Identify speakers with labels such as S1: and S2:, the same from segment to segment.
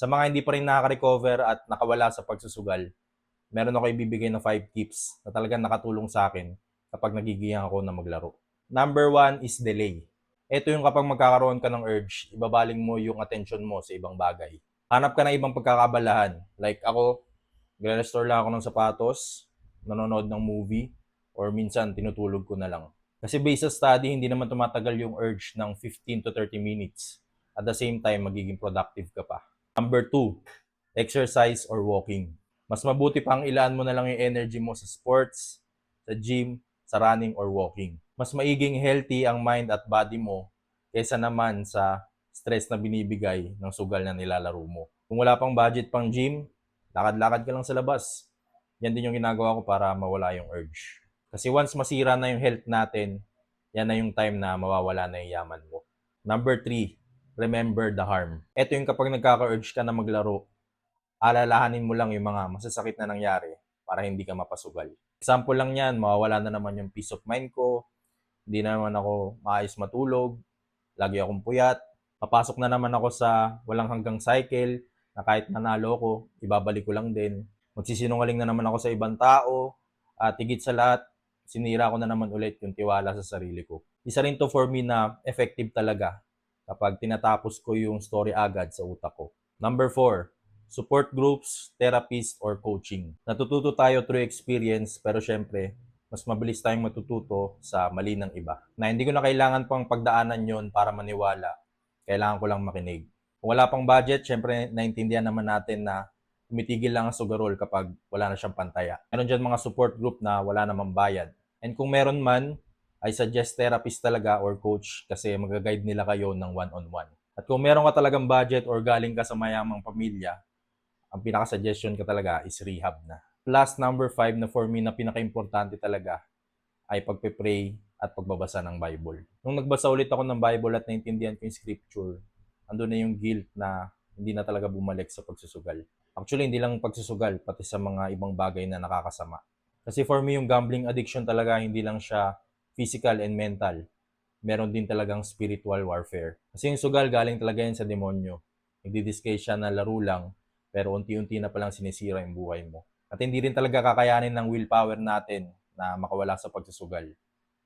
S1: Sa mga hindi pa rin nakaka-recover at nakawala sa pagsusugal, meron ako ibibigay na 5 tips na talagang nakatulong sa akin kapag nagigiyang ako na maglaro. Number 1 is delay. Ito yung kapag magkakaroon ka ng urge, ibabaling mo yung attention mo sa ibang bagay. Hanap ka ng ibang pagkakabalahan. Like ako, nagre-restore lang ako ng sapatos, nanonood ng movie, or minsan tinutulog ko na lang. Kasi based sa study, hindi naman tumatagal yung urge ng 15 to 30 minutes. At the same time, magiging productive ka pa. Number 2, exercise or walking. Mas mabuti pang ilaan mo na lang yung energy mo sa sports, sa gym, sa running or walking. Mas maiging healthy ang mind at body mo kaysa naman sa stress na binibigay ng sugal na nilalaro mo. Kung wala pang budget pang gym, lakad-lakad ka lang sa labas. Yan din yung ginagawa ko para mawala yung urge. Kasi once masira na yung health natin, yan na yung time na mawawala na yung yaman mo. Number 3, remember the harm. Ito yung kapag nagkaka-urge ka na maglaro, alalahanin mo lang yung mga masasakit na nangyari para hindi ka mapasugal. Example lang yan, mawawala na naman yung peace of mind ko, hindi na naman ako maayos matulog, lagi akong puyat, papasok na naman ako sa walang hanggang cycle na kahit nanalo ko, ibabalik ko lang din. Magsisinungaling na naman ako sa ibang tao, at higit sa lahat, sinira ko na naman ulit yung tiwala sa sarili ko. Isa rin to for me na effective talaga kapag tinatapos ko yung story agad sa utak ko. Number 4, support groups, therapies, or coaching. Natututo tayo through experience, pero syempre, mas mabilis tayong matututo sa mali ng iba. Na hindi ko na kailangan pang pagdaanan yon para maniwala. Kailangan ko lang makinig. Kung wala pang budget, syempre naintindihan naman natin na tumitigil lang ang sugarol kapag wala na siyang pantaya. Meron dyan mga support group na wala namang bayad. And kung meron man, I suggest therapist talaga or coach kasi mag-guide nila kayo ng one-on-one. At kung meron ka talagang budget or galing ka sa mayamang pamilya, ang pinaka-suggestion ko talaga is rehab na. Last, number 5 na for me na pinaka-importante talaga ay pagpe-pray at pagbabasa ng Bible. Nung nagbasa ulit ako ng Bible at naintindihan ko yung scripture, andun na yung guilt na hindi na talaga bumalik sa pagsusugal. Actually, hindi lang pagsusugal, pati sa mga ibang bagay na nakakasama. Kasi for me, yung gambling addiction talaga, hindi lang siya physical and mental. Meron din talagang spiritual warfare. Kasi yung sugal, galing talaga yan sa demonyo. Nagdi-disguise siya na laro lang, pero unti-unti na palang sinisira yung buhay mo. At hindi rin talaga kakayanin ng willpower natin na makawala sa pagsusugal.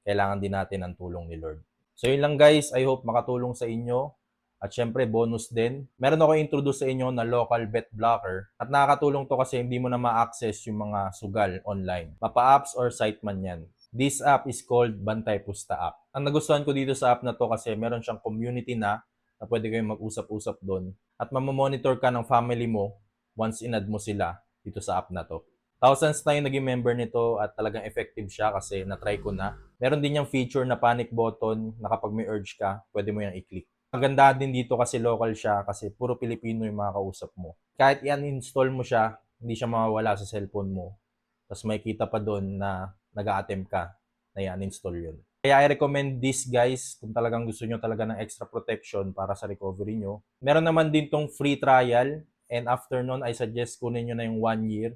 S1: Kailangan din natin ang tulong ni Lord. So yun lang guys, I hope makatulong sa inyo. At syempre, bonus din. Meron ako introduce sa inyo na local bet blocker. At nakakatulong to kasi hindi mo na ma-access yung mga sugal online. Mapa-apps or site man yan. This app is called Bantay Pusta app. Ang nagustuhan ko dito sa app na to kasi meron siyang community na pwede kayong mag-usap-usap doon. At mamamonitor ka ng family mo once in-add mo sila dito sa app na to. Thousands na yung naging member nito at talagang effective siya kasi na-try ko na. Meron din yung feature na panic button na kapag may urge ka, pwede mo yung i-click. Ang ganda din dito kasi local siya kasi puro Pilipino yung mga kausap mo. Kahit i-uninstall mo siya, hindi siya mawawala sa cellphone mo. Tapos may kita pa doon na nag-a-attempt ka na i-uninstall yun. Kaya I recommend this guys kung talagang gusto nyo talaga ng extra protection para sa recovery nyo. Meron naman din tong free trial and after nun I suggest kunin nyo na yung 1 year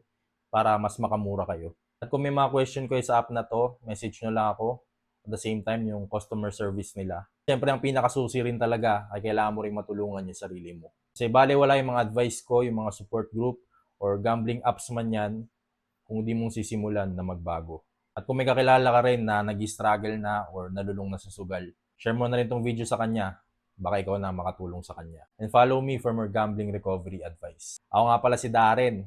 S1: para mas makamura kayo. At kung may mga question kayo sa app na to, message nyo lang ako. At the same time, yung customer service nila. Siyempre, ang pinakasusi rin talaga ay kailangan mo rin matulungan yung sarili mo. Kasi bale wala yung mga advice ko, yung mga support group or gambling apps man yan kung di mong sisimulan na magbago. At kung may kakilala ka rin na nag-struggle na or nalulung na sa sugal, share mo na rin tong video sa kanya. Baka ikaw na makatulong sa kanya. And follow me for more gambling recovery advice. Ako nga pala si Darren,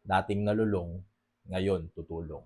S1: dating nalulung, ngayon tutulong.